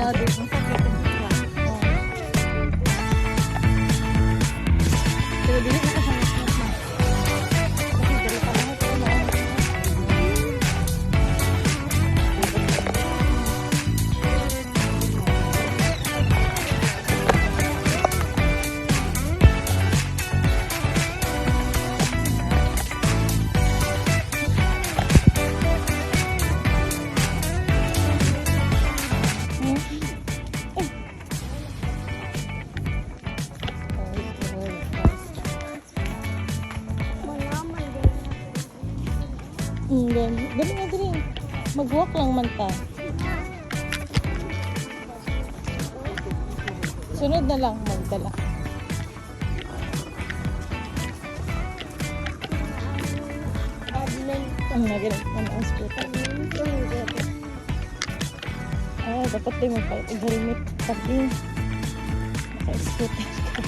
Oh, di mo sa kapit ka. Oh. Pero dili na ka siya mas na. Kasi dili pa lang ito na. Then, dali na dali. Mag-walk lang man ta. Sunod na lang magdala. Ang nagalit na ang scooter. Ah, dapat din mag-helmet pati. Naka-scooter ka.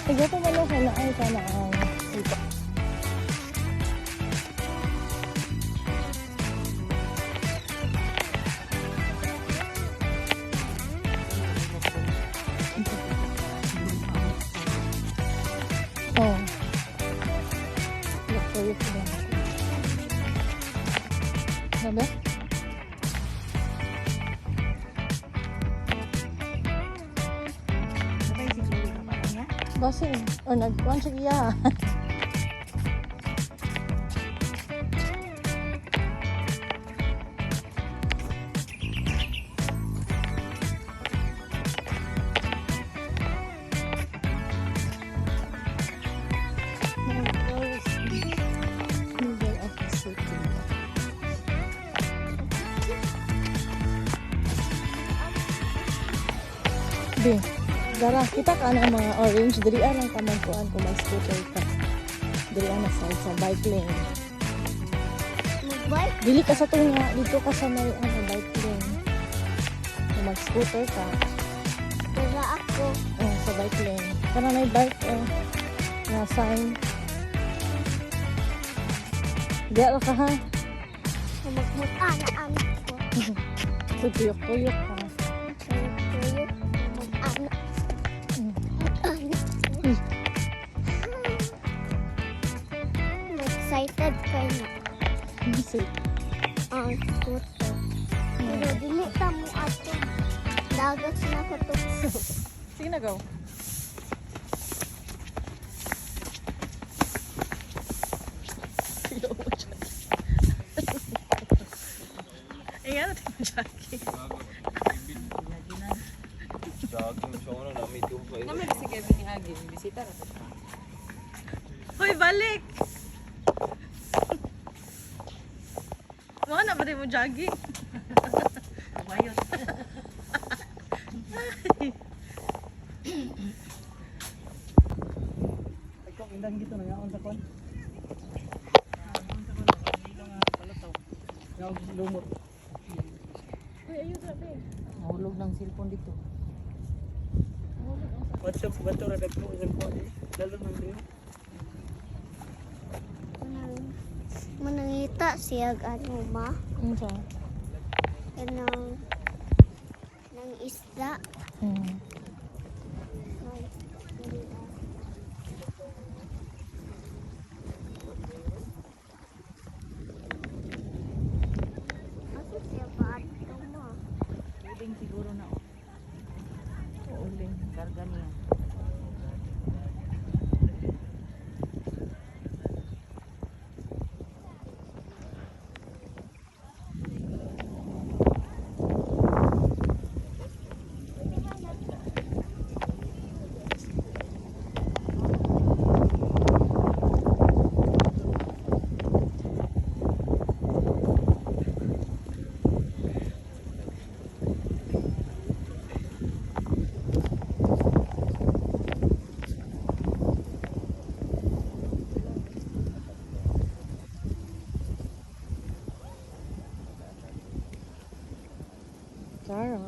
Kaya pa malo ka na ay ka na ang ito. Oh. Look for you. Sabi? Basi, o nagkuhan siya iya. Di, dara, kita ka na mga orange. Dili lang ka magkuhan kung mag-scooter ka. Dili na sa bike lane. Mag-bike? Dili ka sa tunga, dito ka sa may bike lane. Kung mag-scooter ka. Dala ako. Oh, sa bike lane. Para may bike na sign. Diyan ka ha. Mag-anak ko. Tuyok-tuyok ka. Tuyok-tuyok. Mag-anak. Excited kayo na. Ang scooter. Pero dili ka mo ato. Dagat na ko to. Sige na, go. Ayan, natin mo, Jackie. Naman si Kevin ni Agi, bisita na. Hoy, balik! Mga na ba rin mo, Jackie? Bayot. Ikaw, indang gito na nga, unsa kon? Lumot. Uy, ayun, grabe. Mahulog ng cellphone dito. WhatsApp ba ito? Radak mo, isang po. Lalo ng rin. Manangita siya ano ba? Ano siya? Ng isda. Ako siya ba ito mo? Uling siguro na. Uling, karga niya. Tara.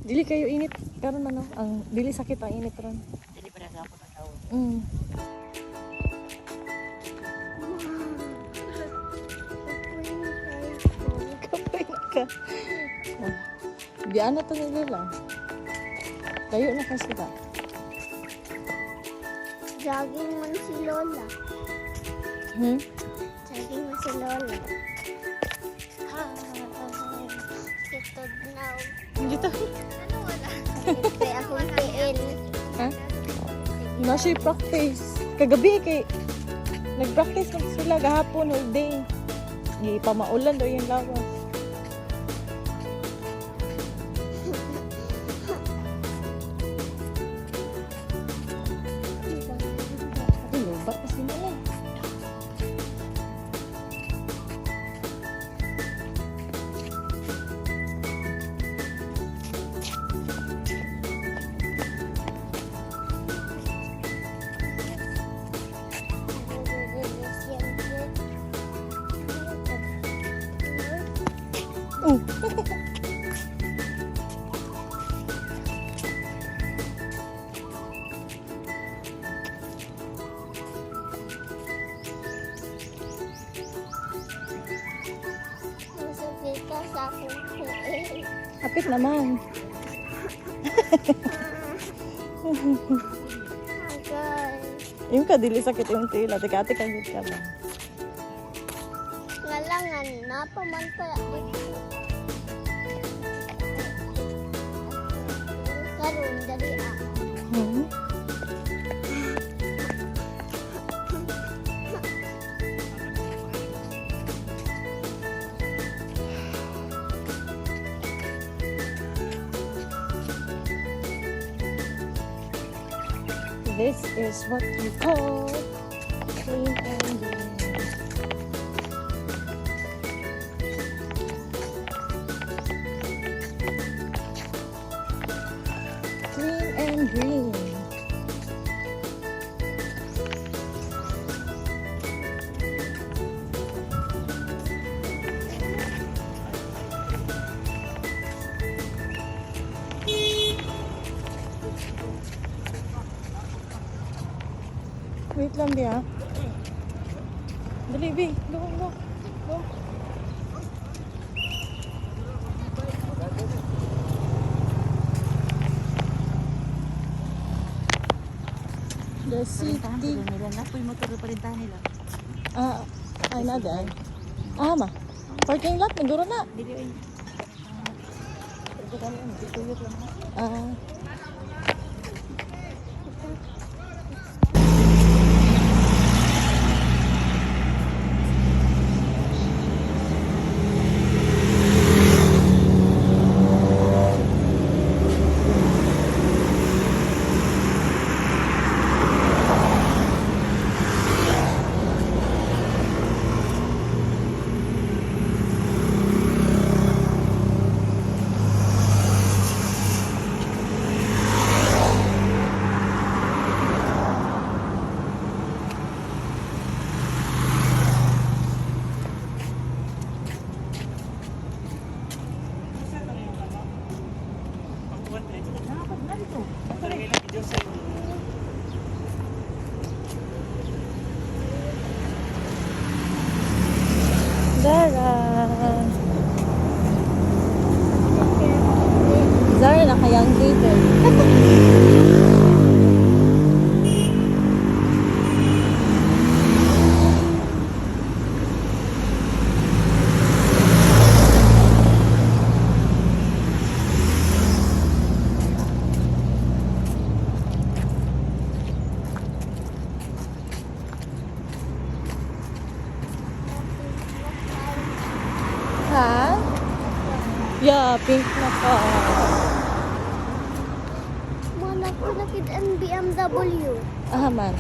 Dili kayo init. Karon ano, ang dili sakit ang init ron. Dili pa na sa ako na tao. Kapay na ka. Oh. Diyan na to nila lang. Layo na kasi ba? Jogging man si Lola. Hmm? Jogging man si Lola. Hi. Kitod now. Dito. Ano wala? Siyempre akong PL. Ha? Nasi practice. Kagabi kay nag-practice lang sila gahapon all day. Di pa maulan daw yung lawas. Ay, lubat kasi nila. Masakit ka sa akong PL. Hapit naman. Agay. Yung kadili sakit yung tila. Tika-tika gud ka ba? Ngalangan na pamantala dito. Karon dali ah. Hmm? This is what you call clean and green. Clean and green. Wait lang dia. Dali, Bi. Go, go. Go. The Parintahan city. ko nila. Napoy motor na parintahan nila. Ah, ay na dahil. Ah, ma. Parking lot, naguro na. Dili ay. Ito kami ang dituyot lang ha. Ah. Nakapag na dito. Zara. Zara, nakayang dito. Ha? Yeah, pink na pa. Muna ko nakid ang BMW. Ah, man.